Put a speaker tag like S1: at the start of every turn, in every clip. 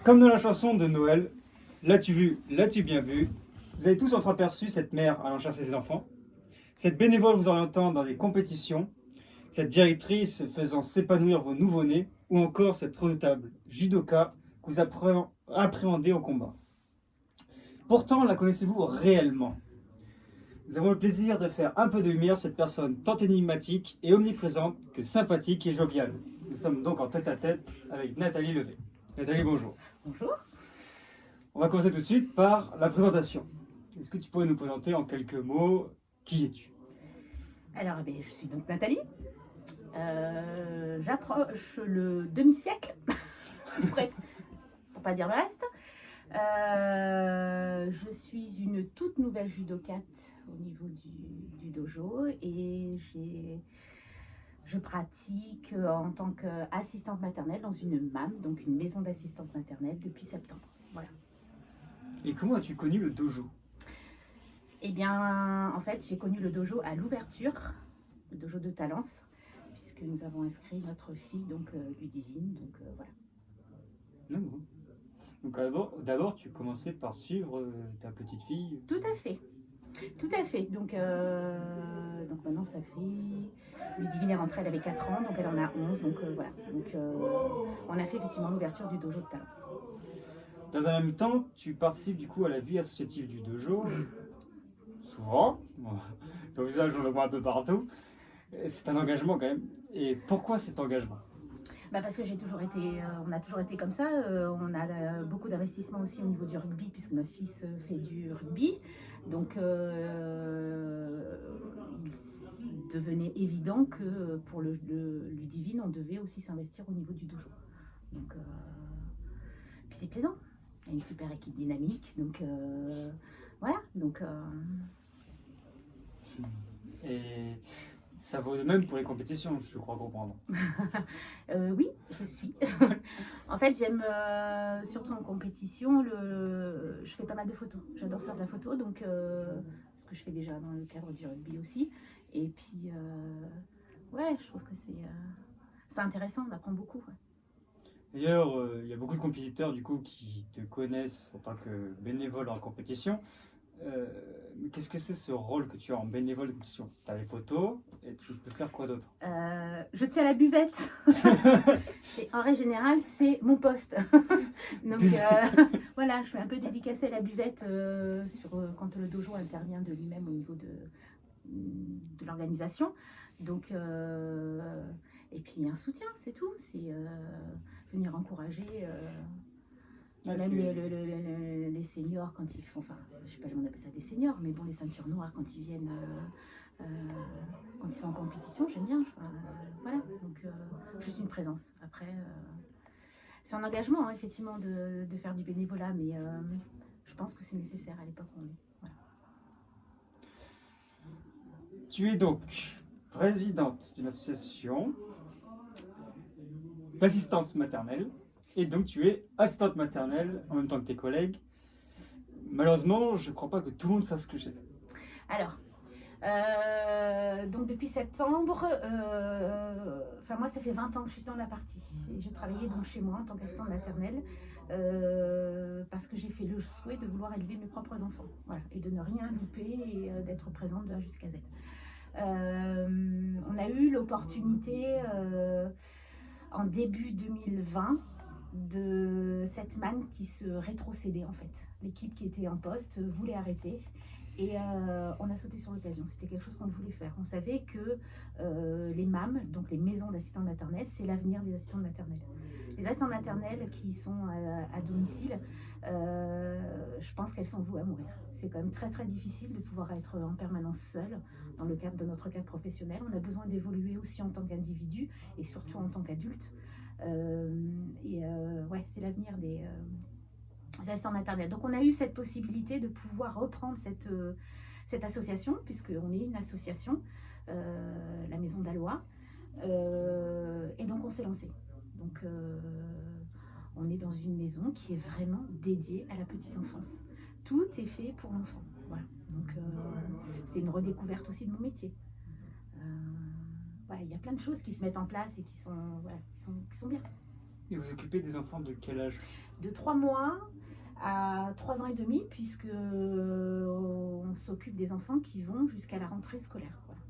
S1: Comme dans la chanson de Noël, l'as-tu vu, l'as-tu bien vu? Vous avez tous entreaperçu cette mère allant chercher ses enfants, cette bénévole vous orientant dans des compétitions, cette directrice faisant s'épanouir vos nouveau-nés, ou encore cette redoutable judoka que vous appréhendez au combat. Pourtant, la connaissez-vous réellement? Nous avons le plaisir de faire un peu de lumière sur cette personne tant énigmatique et omniprésente que sympathique et joviale. Nous sommes donc en tête-à-tête avec Nathalie Levé. Nathalie, bonjour.
S2: Bonjour.
S1: On va commencer tout de suite par la présentation. Est-ce que tu pourrais nous présenter en quelques mots qui es-tu?
S2: Alors, je suis donc Nathalie. J'approche le demi-siècle, pour pas dire le reste. Je suis une toute nouvelle judokate au niveau du dojo et je pratique en tant qu'assistante maternelle dans une MAM, donc une maison d'assistante maternelle, depuis septembre. Voilà.
S1: Et comment as-tu connu le dojo?
S2: Eh bien, en fait, j'ai connu le dojo à l'ouverture, le dojo de Talence, puisque nous avons inscrit notre fille, donc Ludivine, donc voilà.
S1: Non. Donc d'abord, tu commençais par suivre ta petite fille.
S2: Tout à fait. Tout à fait. Donc maintenant, ça fait... Ludivine est rentrée, elle avait 4 ans, donc elle en a 11, donc voilà. Donc on a fait effectivement l'ouverture du dojo de Talence.
S1: Dans un même temps, tu participes du coup à la vie associative du dojo. Souvent. Ton visage, on le voit un peu partout. C'est un engagement quand même. Et pourquoi cet engagement?
S2: Parce que on a toujours été comme ça. On a beaucoup d'investissements aussi au niveau du rugby, puisque notre fils fait du rugby. Donc, il devenait évident que pour le Ludivine, on devait aussi s'investir au niveau du dojo. Donc, puis c'est plaisant. Il y a une super équipe dynamique. Donc, voilà. Donc,
S1: Et ça vaut de même pour les compétitions, je crois comprendre.
S2: Oui, je suis. En fait, j'aime surtout en compétition, je fais pas mal de photos. J'adore faire de la photo, donc ce que je fais déjà dans le cadre du rugby aussi. Et puis, ouais, je trouve que c'est intéressant, on apprend beaucoup. Ouais.
S1: D'ailleurs, il y a beaucoup de compétiteurs du coup qui te connaissent en tant que bénévole en compétition. Mais qu'est-ce que c'est ce rôle que tu as en bénévole de compétition? Tu as les photos et tu peux faire quoi d'autre?
S2: Je tiens la buvette. Et en règle générale, c'est mon poste. Donc voilà, je fais un peu dédicacer la buvette quand le dojo intervient de lui-même au niveau de l'organisation. Donc, et puis un soutien, c'est tout. C'est venir encourager. Même les seniors quand ils font, enfin, je sais pas comment on appelle ça des seniors, mais bon, les ceintures noires quand ils viennent, quand ils sont en compétition, j'aime bien. Voilà, donc juste une présence. Après, c'est un engagement, hein, effectivement, de faire du bénévolat, mais je pense que c'est nécessaire à l'époque où on est. Voilà.
S1: Tu es donc présidente d'une association d'assistance maternelle. Et donc tu es assistante maternelle en même temps que tes collègues. Malheureusement, je ne crois pas que tout le monde sache ce que c'est.
S2: Alors, donc depuis septembre, moi ça fait 20 ans que je suis dans la partie. Et je travaillais donc chez moi en tant qu'assistante maternelle parce que j'ai fait le souhait de vouloir élever mes propres enfants. Voilà, et de ne rien louper et d'être présente de A jusqu'à Z. On a eu l'opportunité en début 2020 de cette manne qui se rétrocédait en fait. L'équipe qui était en poste voulait arrêter et on a sauté sur l'occasion. C'était quelque chose qu'on voulait faire. On savait que les MAM, donc les maisons d'assistants maternels, c'est l'avenir des assistants maternels. Les assistantes maternelles qui sont à domicile, je pense qu'elles sont vouées à mourir. C'est quand même très très difficile de pouvoir être en permanence seule dans le cadre de notre cadre professionnel. On a besoin d'évoluer aussi en tant qu'individu et surtout en tant qu'adulte. Ouais, c'est l'avenir des assistants maternels. Donc on a eu cette possibilité de pouvoir reprendre cette association, puisqu'on est une association, la Maison d'Alois, et donc on s'est lancé. Donc on est dans une maison qui est vraiment dédiée à la petite enfance. Tout est fait pour l'enfant. Voilà. Donc c'est une redécouverte aussi de mon métier. Il y a plein de choses qui se mettent en place et qui sont bien.
S1: Et vous occupez des enfants de quel âge?
S2: De 3 mois à 3 ans et demi, puisque on s'occupe des enfants qui vont jusqu'à la rentrée scolaire, voilà.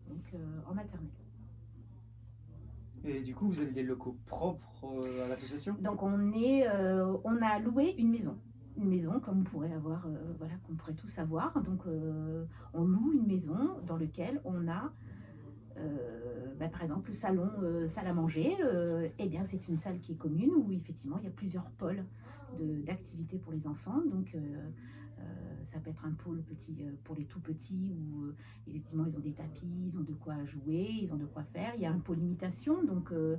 S2: Donc en maternelle.
S1: Et du coup, vous avez des locaux propres à l'association?
S2: Donc on a loué une maison comme on pourrait avoir, voilà, qu'on pourrait tous avoir. Donc on loue une maison dans laquelle on a par exemple le salon, salle à manger. Eh bien c'est une salle qui est commune où effectivement il y a plusieurs pôles d'activités pour les enfants. Donc ça peut être un pôle pour les tout petits où effectivement ils ont des tapis, ils ont de quoi jouer, ils ont de quoi faire. Il y a un pôle imitation, donc de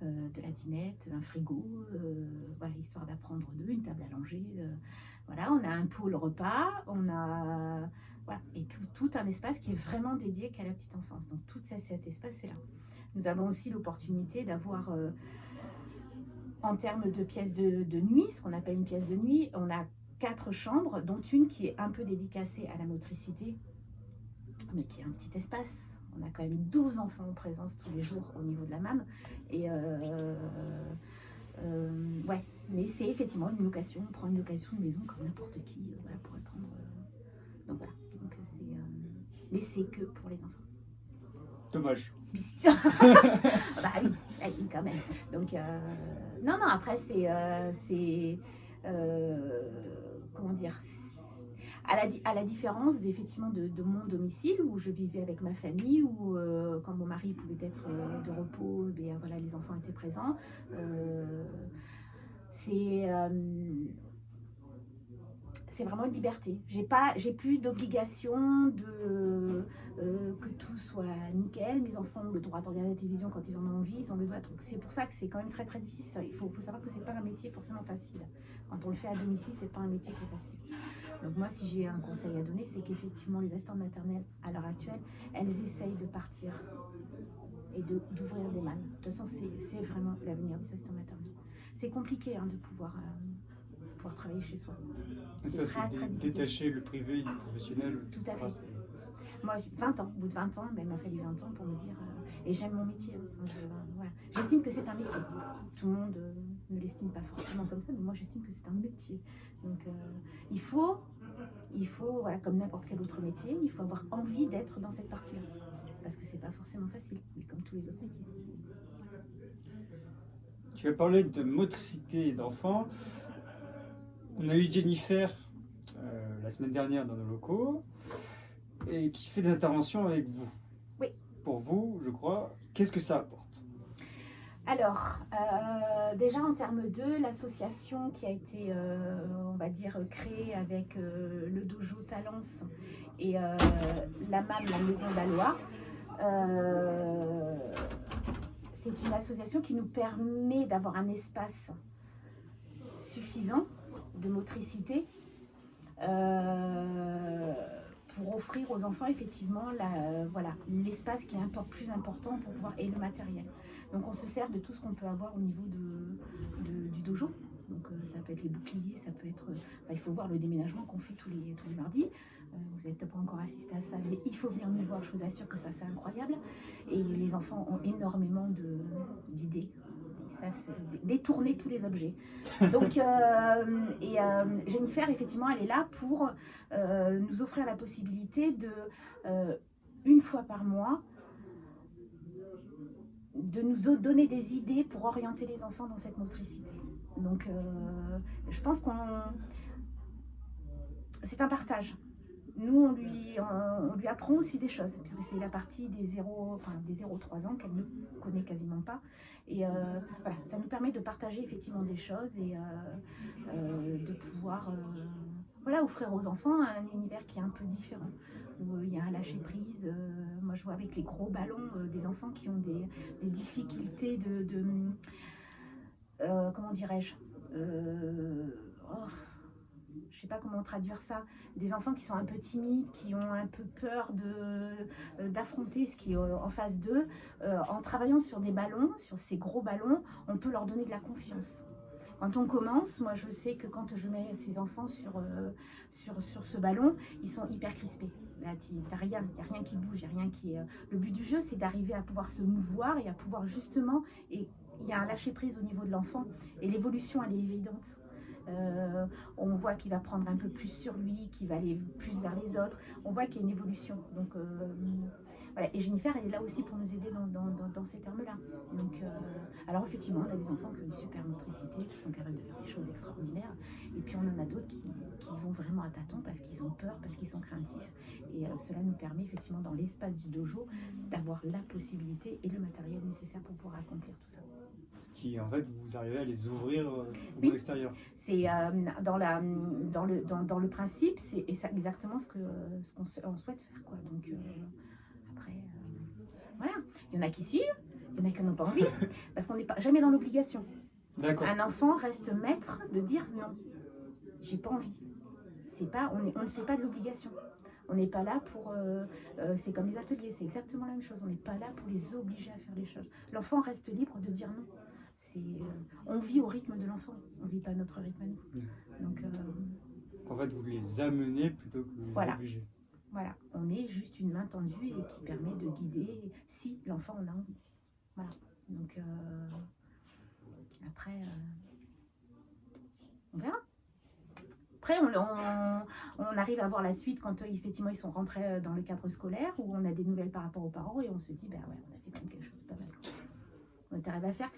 S2: la dinette, un frigo, voilà, histoire d'apprendre d'eux, une table à langer. Voilà, on a un pôle repas, on a voilà, et tout un espace qui est vraiment dédié qu'à la petite enfance. Donc tout cet espace est là. Nous avons aussi l'opportunité d'avoir, en termes de pièces de nuit, ce qu'on appelle une pièce de nuit, on a 4 chambres, dont une qui est un peu dédicacée à la motricité, mais qui est un petit espace. On a quand même 12 enfants en présence tous les jours au niveau de la MAM. Et ouais, mais c'est effectivement une location. On prend une location de maison comme n'importe qui voilà, pourrait prendre. Donc voilà. Donc, mais c'est que pour les enfants.
S1: Dommage.
S2: Bah oui, quand même. Donc, non, après, comment dire, à la différence effectivement de mon domicile où je vivais avec ma famille, où quand mon mari pouvait être de repos, bien, voilà, les enfants étaient présents. C'est vraiment une liberté. J'ai plus d'obligation que tout soit nickel. Mes enfants ont le droit de regarder la télévision quand ils en ont envie, ils ont le droit. Donc c'est pour ça que c'est quand même très très difficile. Ça. Il faut savoir que c'est pas un métier forcément facile. Quand on le fait à domicile, c'est pas un métier qui est facile. Donc moi, si j'ai un conseil à donner, c'est qu'effectivement les assistantes maternelles à l'heure actuelle, elles essayent de partir et d'ouvrir des mannes. De toute façon, c'est vraiment l'avenir des assistantes maternelles. C'est compliqué de pouvoir travailler chez soi.
S1: C'est très difficile. Détacher le privé du professionnel.
S2: Tout à fait. Moi, 20 ans, au bout de 20 ans, il m'a fallu 20 ans pour me dire... et j'aime mon métier. Voilà. J'estime que c'est un métier. Tout le monde ne l'estime pas forcément comme ça, mais moi, j'estime que c'est un métier. Donc, il faut voilà, comme n'importe quel autre métier, il faut avoir envie d'être dans cette partie-là. Parce que c'est pas forcément facile, mais comme tous les autres métiers.
S1: Tu as parlé de motricité d'enfants. On a eu Jennifer la semaine dernière dans nos locaux et qui fait des interventions avec vous.
S2: Oui.
S1: Pour vous, je crois, qu'est-ce que ça apporte?
S2: Alors, déjà en termes de l'association qui a été, on va dire, créée avec le dojo Talence et la MAM, la Maison d'Alois, c'est une association qui nous permet d'avoir un espace suffisant de motricité pour offrir aux enfants effectivement voilà, l'espace qui est plus important pour pouvoir, et le matériel. Donc on se sert de tout ce qu'on peut avoir au niveau du dojo. Donc ça peut être les boucliers, ça peut être... il faut voir le déménagement qu'on fait tous les mardis. Vous n'avez peut-être pas encore assisté à ça, mais il faut venir nous voir, je vous assure que ça c'est incroyable. Et les enfants ont énormément d'idées. Ils savent se détourner tous les objets. Donc, Jennifer, effectivement, elle est là pour nous offrir la possibilité de, une fois par mois, de nous donner des idées pour orienter les enfants dans cette motricité. Donc, je pense c'est un partage. Nous, on lui apprend aussi des choses, puisque c'est la partie des 0-3 ans qu'elle ne connaît quasiment pas. Et voilà, ça nous permet de partager effectivement des choses et de pouvoir voilà, offrir aux enfants un univers qui est un peu différent, où il y a un lâcher-prise. Moi, je vois avec les gros ballons des enfants qui ont des difficultés comment dirais-je je sais pas comment traduire ça, des enfants qui sont un peu timides, qui ont un peu peur d'affronter ce qui est en face d'eux. En travaillant sur des ballons, sur ces gros ballons, on peut leur donner de la confiance. Quand on commence, moi je sais que quand je mets ces enfants sur ce ballon, ils sont hyper crispés. Là, t'as rien, il n'y a rien qui bouge, il n'y a rien qui est... Le but du jeu, c'est d'arriver à pouvoir se mouvoir et à pouvoir justement... Et il y a un lâcher-prise au niveau de l'enfant et l'évolution, elle est évidente. On voit qu'il va prendre un peu plus sur lui, qu'il va aller plus vers les autres. On voit qu'il y a une évolution. Donc, voilà. Et Jennifer, elle est là aussi pour nous aider dans ces termes-là. Donc, alors effectivement, on a des enfants qui ont une super motricité, qui sont capables de faire des choses extraordinaires. Et puis on en a d'autres qui vont vraiment à tâtons parce qu'ils ont peur, parce qu'ils sont craintifs. Et cela nous permet effectivement dans l'espace du dojo d'avoir la possibilité et le matériel nécessaire pour pouvoir accomplir tout ça.
S1: Ce qui, en fait, vous arrivez à les ouvrir au
S2: Oui.
S1: extérieur.
S2: C'est dans le principe, c'est exactement ce qu'on souhaite faire, quoi. Donc après, voilà. Il y en a qui suivent, il y en a qui n'ont pas envie, parce qu'on n'est pas jamais dans l'obligation.
S1: D'accord.
S2: Un enfant reste maître de dire non, j'ai pas envie. C'est pas, on ne fait pas de l'obligation. On n'est pas là pour... c'est comme les ateliers, c'est exactement la même chose. On n'est pas là pour les obliger à faire les choses. L'enfant reste libre de dire non. On vit au rythme de l'enfant, on ne vit pas notre rythme à nous. Donc,
S1: en fait, vous les amenez plutôt que vous les obligez.
S2: Voilà, on est juste une main tendue et qui permet de guider si l'enfant en a envie. Voilà, donc après, on verra. Après, on arrive à voir la suite quand effectivement ils sont rentrés dans le cadre scolaire où on a des nouvelles par rapport aux parents et on se dit, ben ouais, on a fait quand même quelque chose de pas mal. On est arrivé à faire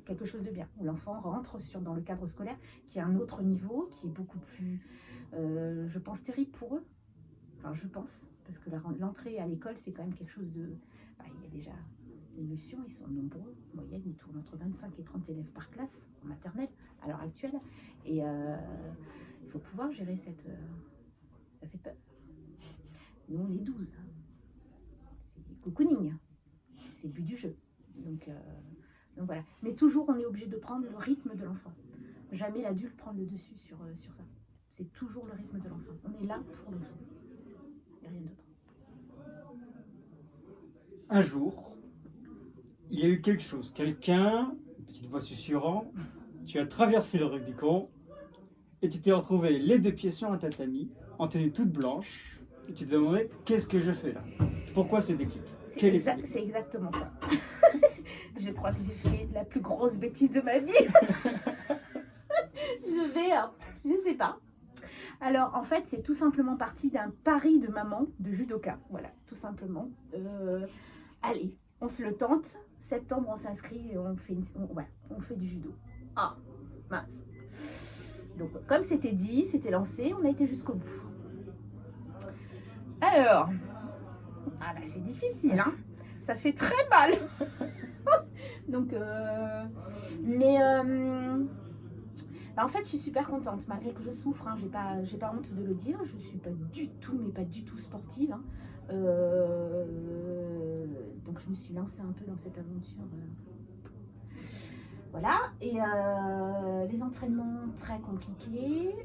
S2: quelque chose de bien, où l'enfant rentre dans le cadre scolaire qui est un autre niveau, qui est beaucoup plus, je pense, terrible pour eux. Enfin, je pense, parce que l'entrée à l'école, c'est quand même quelque chose de... il y a déjà l'émulsion, ils sont nombreux. En moyenne, ils tournent entre 25 et 30 élèves par classe en maternelle à l'heure actuelle. Et il faut pouvoir gérer ça fait peur. Nous, on est 12. C'est cocooning. C'est le but du jeu. Donc voilà. Mais toujours, on est obligé de prendre le rythme de l'enfant. Jamais l'adulte prend le dessus sur ça. C'est toujours le rythme de l'enfant. On est là pour l'enfant. Il n'y a rien d'autre.
S1: Un jour, il y a eu quelque chose. Quelqu'un, une petite voix susurrant, tu as traversé le Rubicon et tu t'es retrouvé les deux pieds sur un tatami, en tenue toute blanche, et tu te demandais qu'est-ce que je fais là? Pourquoi ce déclic?
S2: C'est exactement ça. Je crois que j'ai fait la plus grosse bêtise de ma vie. Je sais pas. Alors, en fait, c'est tout simplement parti d'un pari de maman de judoka. Voilà, tout simplement. Allez, on se le tente. Septembre, on s'inscrit et on fait du judo. Ah, mince. Donc, comme c'était dit, c'était lancé, on a été jusqu'au bout. Alors, c'est difficile, hein. Ça fait très mal. Donc, en fait, je suis super contente, malgré que je souffre, hein, j'ai pas honte de le dire, je suis pas du tout, mais pas du tout sportive, hein. Donc je me suis lancée un peu dans cette aventure. Voilà, et les entraînements très compliqués,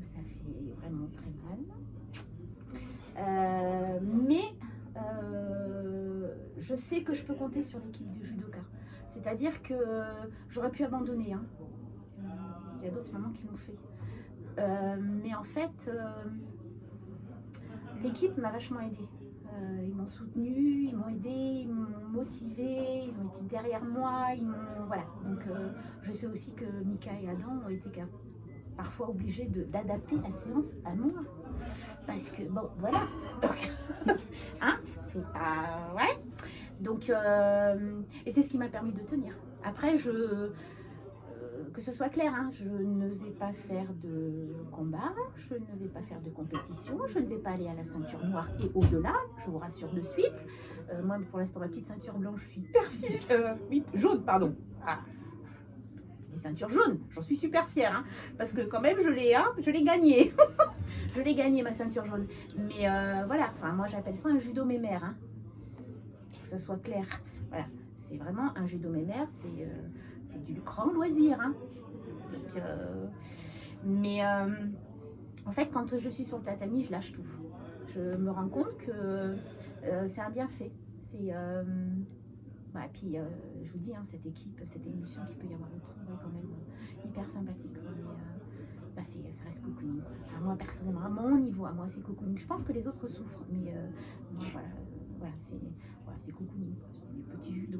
S2: ça fait vraiment très mal. Mais je sais que je peux compter sur l'équipe du judoka. C'est-à-dire que j'aurais pu abandonner, hein. Il y a d'autres mamans qui l'ont fait. Mais en fait, l'équipe m'a vachement aidée. Ils m'ont soutenue, ils m'ont aidée, ils m'ont motivée, ils ont été derrière moi. Voilà. Donc, je sais aussi que Mika et Adam ont été parfois obligés d'adapter la séance à moi. Parce que, bon, voilà. Donc, hein, c'est pas... Ouais. Donc, et c'est ce qui m'a permis de tenir. Après, que ce soit clair, hein, je ne vais pas faire de combat, je ne vais pas faire de compétition, je ne vais pas aller à la ceinture noire et au-delà, je vous rassure de suite. Moi, pour l'instant, ma petite ceinture blanche, je suis hyper fière. Oui, jaune, pardon. Ah, je dis ceinture jaune, j'en suis super fière, hein, parce que quand même, je l'ai gagnée. Je l'ai gagnée, ma ceinture jaune. Mais voilà, enfin, moi, j'appelle ça un judo mémère, hein. Que ce soit clair. Voilà, c'est vraiment un judo mémère, c'est du grand loisir, hein. Donc, mais en fait, quand je suis sur le tatami, je lâche tout. Je me rends compte que c'est un bienfait. Et puis, je vous dis, hein, cette équipe, cette émulsion qu'il peut y avoir autour, est quand même hyper sympathique. Mais, ça reste cocooning. Enfin, moi, personnellement, à mon niveau, à moi, c'est cocooning. Je pense que les autres souffrent, mais moi, voilà. voilà, c'est cocooning, quoi. C'est du petit judo.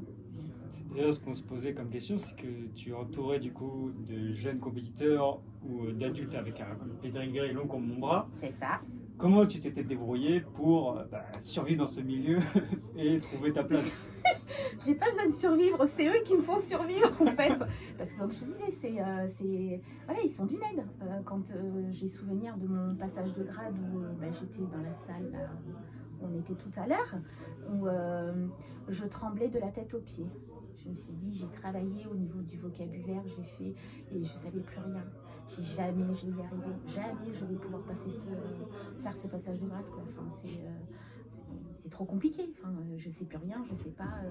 S1: C'est d'ailleurs ce qu'on se posait comme question, c'est que tu es entouré du coup de jeunes compétiteurs ou d'adultes avec un pédigré long comme mon bras.
S2: C'est ça.
S1: Comment tu t'étais débrouillé pour survivre dans ce milieu et trouver ta place?
S2: J'ai pas besoin de survivre, c'est eux qui me font survivre en fait. Parce que comme je te disais, voilà, ils sont d'une aide. Quand j'ai souvenir de mon passage de grade où j'étais dans la salle là, où on était tout à l'heure, où je tremblais de la tête aux pieds. Je me suis dit, j'ai travaillé au niveau du vocabulaire, j'ai fait, et je savais plus rien. J'ai jamais je vais y arriver, jamais je vais pouvoir faire ce passage de grade, quoi. Enfin, c'est trop compliqué. Enfin, je sais plus rien, je sais pas.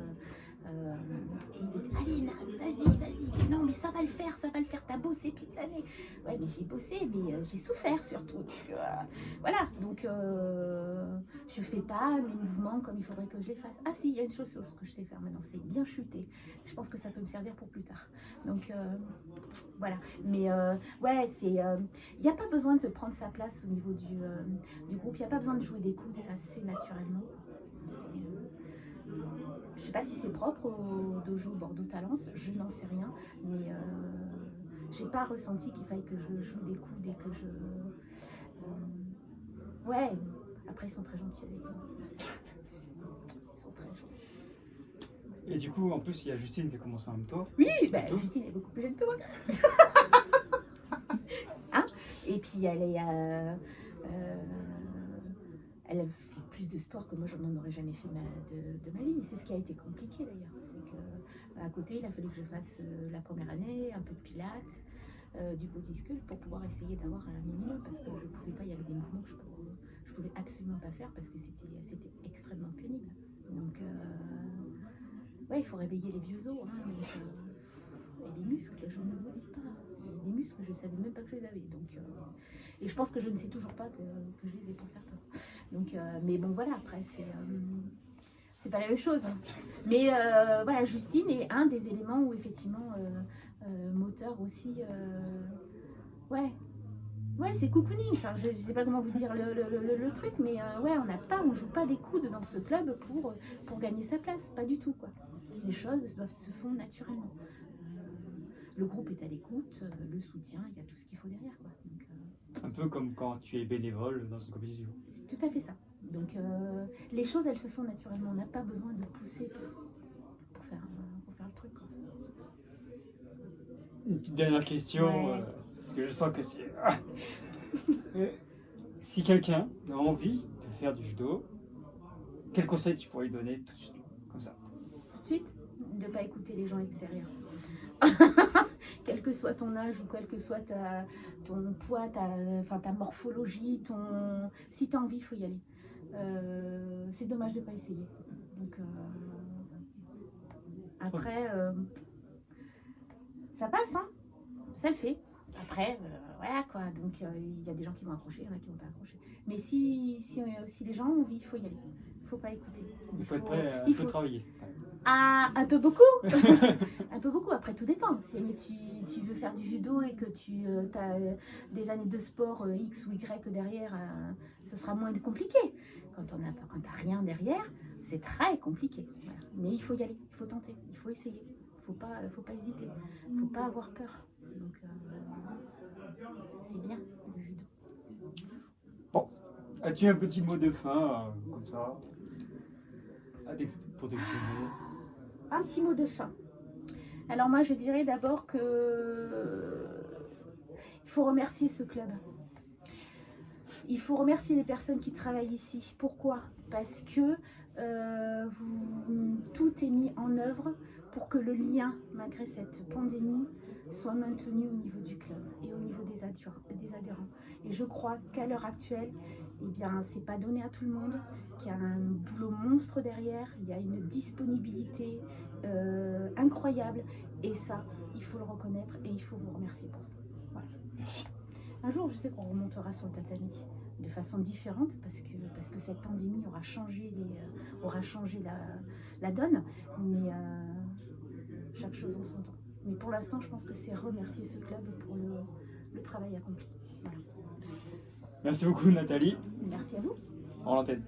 S2: Et ils étaient, allez, vas-y. Non, mais ça va le faire, t'as bossé toute l'année. Ouais, mais j'ai bossé, mais j'ai souffert surtout. Donc, voilà, donc je fais pas mes mouvements comme il faudrait que je les fasse. Ah si, il y a une chose que je sais faire maintenant, c'est bien chuter. Je pense que ça peut me servir pour plus tard. Donc voilà, mais ouais, il n'y a pas besoin de prendre sa place au niveau du groupe, il n'y a pas besoin de jouer des coudes, ça se fait naturellement. Je ne sais pas si c'est propre au dojo Bordeaux Talence, je n'en sais rien, mais j'ai pas ressenti qu'il faille que je joue des coudes et que je... ouais, après ils sont très gentils avec moi, je sais. Ils sont très gentils.
S1: Et du coup, en plus, il y a Justine qui a commencé en même temps.
S2: Oui, Justine est beaucoup plus jeune que moi. Hein? Et puis elle fait plus de sport que moi, je n'en aurais jamais fait de ma vie. C'est ce qui a été compliqué d'ailleurs. C'est qu'à côté, il a fallu que je fasse la première année, un peu de pilates, du body sculpt pour pouvoir essayer d'avoir un minimum parce que je ne pouvais pas, il y avait des mouvements que je pouvais absolument pas faire parce que c'était extrêmement pénible. Donc, ouais, il faut réveiller les vieux os. Hein, et les muscles, je ne vous dis pas. Des muscles, je ne savais même pas que je les avais. Donc, et je pense que je ne sais toujours pas que je les ai pour certains. Donc, mais bon, voilà, après, c'est pas la même chose. Hein. Mais voilà, Justine est un des éléments où, effectivement, moteur aussi. Ouais, c'est cocooning. Enfin, je ne sais pas comment vous dire le truc, mais ouais, on joue pas des coudes dans ce club pour gagner sa place. Pas du tout, quoi. Les choses se font naturellement. Le groupe est à l'écoute, le soutien, il y a tout ce qu'il faut derrière, quoi. Donc,
S1: un peu comme quand tu es bénévole dans une compétition.
S2: C'est tout à fait ça. Donc les choses, elles se font naturellement. On n'a pas besoin de pousser pour faire le truc, quoi.
S1: Une petite dernière question,
S2: ouais.
S1: Parce que je sens que c'est... Si quelqu'un a envie de faire du judo, quel conseil tu pourrais lui donner tout de suite, comme ça?
S2: Tout de suite, de ne pas écouter les gens extérieurs. Quel que soit ton âge ou quel que soit ton poids, ta morphologie, si tu as envie, il faut y aller. C'est dommage de ne pas essayer. Donc, après, ça passe, hein, ça le fait. Après, voilà quoi. Donc, il y a des gens qui vont accrocher, il y en a qui ne vont pas accrocher. Mais si les gens ont envie, il faut y aller. Il ne faut pas écouter.
S1: Il faut être prêt à travailler.
S2: Ah, un peu beaucoup. Un peu beaucoup, après tout dépend. Si tu veux faire du judo et que tu as des années de sport X ou Y derrière, ce sera moins compliqué. Quand tu n'as rien derrière, c'est très compliqué. Voilà. Mais il faut y aller, il faut tenter, il faut essayer. Il ne faut pas hésiter, il ne faut pas avoir peur. Donc, c'est bien le judo.
S1: Bon, as-tu un petit mot de fin, comme ça, pour t'exprimer?
S2: Un petit mot de fin. Alors moi, je dirais d'abord que il faut remercier ce club. Il faut remercier les personnes qui travaillent ici. Pourquoi? Parce que tout est mis en œuvre pour que le lien, malgré cette pandémie, soit maintenu au niveau du club et au niveau des adhérents. Et je crois qu'à l'heure actuelle, eh bien, c'est pas donné à tout le monde, qu'il y a un boulot monstre derrière, il y a une disponibilité incroyable. Et ça, il faut le reconnaître et il faut vous remercier pour ça. Voilà.
S1: Merci.
S2: Un jour, je sais qu'on remontera sur le tatami de façon différente parce que cette pandémie aura changé la donne. Mais chaque chose en son temps. Mais pour l'instant, je pense que c'est remercier ce club pour le travail accompli. Voilà.
S1: Merci beaucoup, Nathalie.
S2: Merci à vous.
S1: En l'antenne.